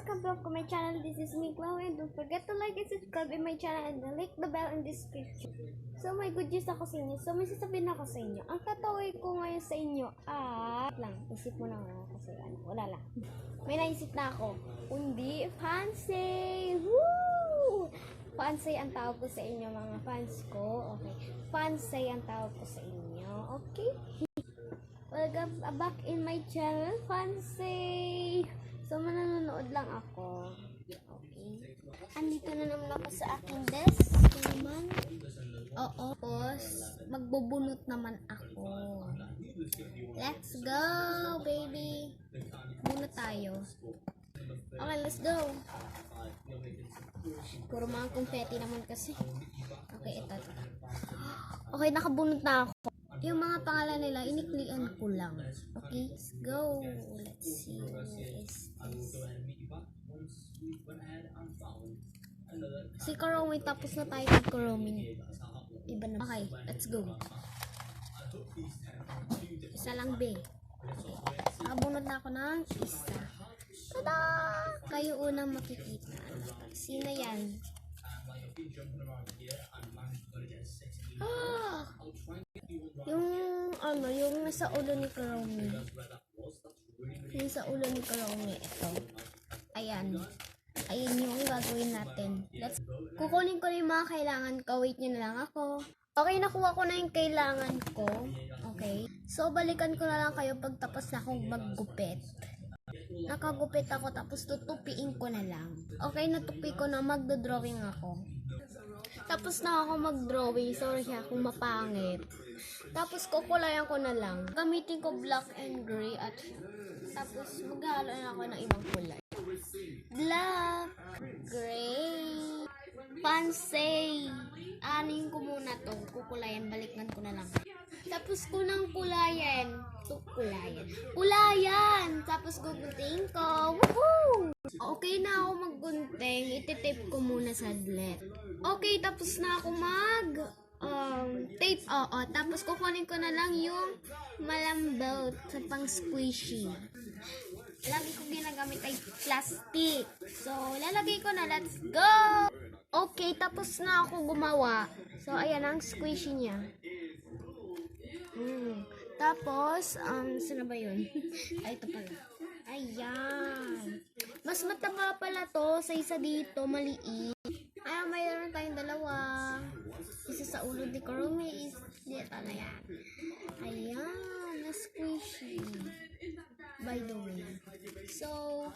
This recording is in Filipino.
welcome back to my channel. This is me, Chloe, and don't forget to like and subscribe in my channel and click the bell in the description. So may good news ako sa inyo. So may sasabihin ako sa inyo. Ang tatawid ko ngayon sa inyo lang, isip mo na nga kasi wala lang. May naisip na ako. Kundi fancy! Woo! Fancy ang tawag ko sa inyo, mga fans ko. Okay. Fancy ang tawag ko sa inyo. Okay? Welcome back in my channel, Fancy! So, mananonood lang ako. Okay. Andito na naman ako sa aking desk. Ito naman. Oo. Tapos, magbubunot naman ako. Let's go, baby! Bunot tayo. Okay, let's go. Puro mga confetti naman kasi. Okay, ito. Okay, nakabunot na ako. Yung mga pangalan nila, iniklian ko lang. Okay, let's go. Let's see what is this. Si Kuromi, tapos na tayo kay Kuromi. Iba na. Okay, let's go. Isa lang, be. Okay. Nakabunod na ako ng isa. Tada! Kayo unang makikita. Sino yan? Ah! Yung nasa ulo ni Kuromi. Yung sa ulo ni Kuromi, ito. Ayan. Ayan yung gagawin natin. Kukunin ko na yung mga kailangan ko. Wait nyo na lang ako. Okay, nakuha ko na yung kailangan ko. Okay. So, balikan ko na lang kayo pag tapos na akong maggupit. Nakagupit ako, tapos tutupiin ko na lang. Okay, natupi ko na, magdodrawing ako. Tapos na ako mag-drawing. Sorry kung mapangit. Tapos kukulayan ko na lang. Gamitin ko black and gray at tapos maghalo na ako ng ibang kulay. Black, gray, fancy. Anin ko muna to. Kukulayan, balikan ko na lang. Tapos ko nang kulayan. Kulayan! Tapos gugunting ko. Woohoo! Okay na ako maggunting. Ititape ko muna saglit. Okay, tapos na ako tape. Oo. Tapos kukunin ko na lang yung malambot sa pang squishy. Lagi ko ginagamit ay plastic. So, lalagay ko na. Let's go! Okay, tapos na ako gumawa. So, ayan ang squishy niya. Tapos, saan ba yun? Ay, ito pala. Ayan. Mas mataba pala to sa isa dito, maliit. Ay, mayroon tayong dalawa. Isa sa ulo ni Kuromi is dito na yan. Ayan, na squishy. By the way. So,